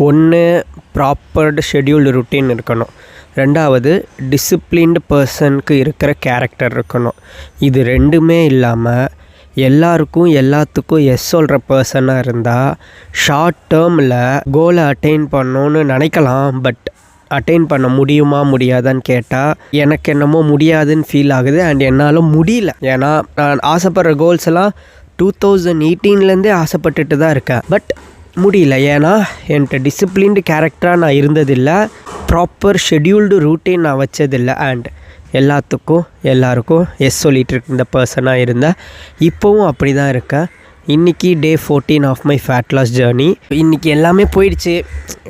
ஒன்று ப்ராப்பர்டு scheduled routine இருக்கணும். ரெண்டாவது டிசிப்ளின்டு பர்சனுக்கு இருக்கிற கேரக்டர் இருக்கணும். இது ரெண்டுமே இல்லாமல் எல்லாத்துக்கும் எஸ் சொல்கிற பர்சனாக இருந்தால் ஷார்ட் டேர்மில் கோலை அட்டைன் பண்ணணுன்னு நினைக்கலாம். பட் அட்டைன் பண்ண முடியுமா முடியாதான்னு கேட்டால் எனக்கு என்னமோ முடியாதுன்னு ஃபீல் ஆகுது. அண்ட் என்னால் முடியல. ஏன்னா நான் ஆசைப்படுற கோல்ஸ் எல்லாம் 2018 ஆசைப்பட்டுட்டு தான் இருக்கேன். பட் முடியல. ஏன்னா என்கிட்ட டிசிப்ளின்டு கேரக்டராக நான் இருந்ததில்லை, ப்ராப்பர் ஷெட்யூல்டு ரூட்டீன் நான் வச்சதில்லை. அண்ட் எல்லாருக்கும் எஸ் சொல்லிகிட்டு இருந்த பர்சனாக இருந்தேன். இப்போவும் அப்படி தான் இருக்கேன். இன்றைக்கி day 14 of my fat loss journey. இன்றைக்கி எல்லாமே போயிடுச்சு.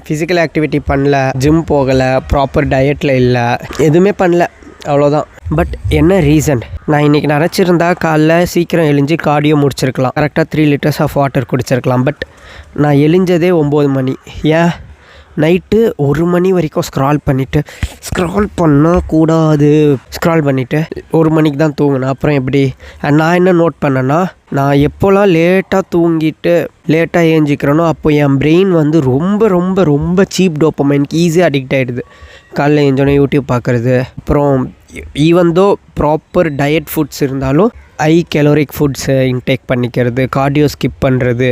ஃபிசிக்கல் ஆக்டிவிட்டி பண்ணல, ஜிம் போகலை, ப்ராப்பர் டயட்டில் இல்லை, எதுவுமே பண்ணல, அவ்வளோதான். பட் என்ன ரீசன்? நான் இன்றைக்கி நினச்சிருந்தா காலைல சீக்கிரம் எழுஞ்சி கார்டியோ முடிச்சிருக்கலாம், கரெக்டாக 3 liters ஆஃப் வாட்டர் குடிச்சிருக்கலாம். பட் நான் எழுஞ்சதே 9 மணி. ஏன் நைட்டு 1 மணி வரைக்கும் ஸ்க்ரால் பண்ணக்கூடாது. ஸ்க்ரால் பண்ணிவிட்டு 1 மணிக்கு தான் தூங்கினேன். அப்புறம் எப்படி? நான் என்ன நோட் பண்ணேன்னா, நான் எப்போல்லாம் லேட்டாக தூங்கிட்டு லேட்டாக ஏஞ்சிக்கிறேனோ அப்போ என் பிரெயின் வந்து ரொம்ப ரொம்ப ரொம்ப சீப் டோப்பமைனுக்கு ஈஸியாக அடிக்ட் ஆகிடுது. காலைல ஏஞ்சோடனே யூடியூப் பார்க்குறது, அப்புறம் ஈவன்தோ ப்ராப்பர் டயட் ஃபுட்ஸ் இருந்தாலும் ஹை கேலோரிக் ஃபுட்ஸை இன்டேக் பண்ணிக்கிறது, கார்டியோ ஸ்கிப் பண்ணுறது,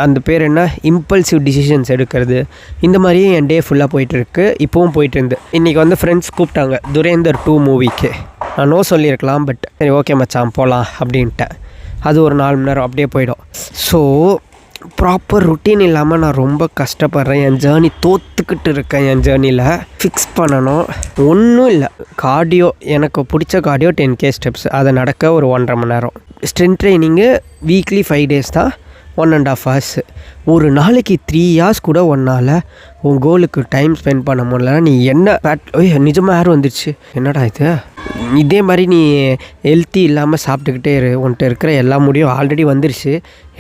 அந்த பேர் என்ன, இம்பல்சிவ் டிசிஷன்ஸ் எடுக்கிறது, இந்த மாதிரியே என் டே ஃபுல்லாக போயிட்டுருக்கு. இப்போவும் போயிட்டுருந்து. இன்றைக்கி வந்து ஃப்ரெண்ட்ஸ் கூப்பிட்டாங்க துரேந்தர் 2 மூவிக்கு. நான் நோ சொல்லியிருக்கலாம். பட் சரி ஓகே மச்சான் போகலாம் அப்படின்ட்டேன். அது ஒரு 4 மணி நேரம் அப்படியே போயிடும். ஸோ ப்ராப்பர் ருட்டீன் இல்லாமல் நான் ரொம்ப கஷ்டப்படுறேன். என் ஜேர்னி தோற்றுக்கிட்டு இருக்கேன். என் ஜேர்னியில் ஃபிக்ஸ் பண்ணணும். ஒன்றும் இல்லை, கார்டியோ, எனக்கு பிடிச்ச கார்டியோ 10K ஸ்டெப்ஸ், அதை நடக்க ஒரு 1.5 மணி நேரம். ஸ்ட்ரென்த் ட்ரைனிங்கு வீக்லி 5 days தான், 1.5 hours. ஒரு நாளைக்கு 3 hours கூட ஒன்றால் உன் கோலுக்கு டைம் ஸ்பெண்ட் பண்ண முடியல. நீ என்ன நிஜமாக யாரும் வந்துடுச்சு, என்னடா இது? இதே மாதிரி நீ ஹெல்த்தி இல்லாமல் சாப்பிட்டுக்கிட்டே உன்ட்டு இருக்கிற எல்லா முடியும் ஆல்ரெடி வந்துருச்சு.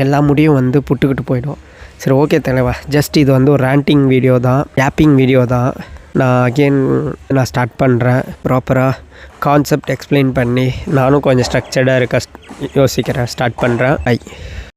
எல்லா முடியும் வந்து புட்டுக்கிட்டு போயிடும். சரி ஓகே தலைவா, ஜஸ்ட் இது வந்து ஒரு ரேண்டிங் வீடியோ தான், ஆப்பிங் வீடியோ தான். நான் ஸ்டார்ட் பண்ணுறேன். ப்ராப்பராக கான்செப்ட் எக்ஸ்பிளைன் பண்ணி நானும் கொஞ்சம் ஸ்ட்ரக்சர்டாக யோசிக்கிறேன். ஸ்டார்ட் பண்ணுறேன்.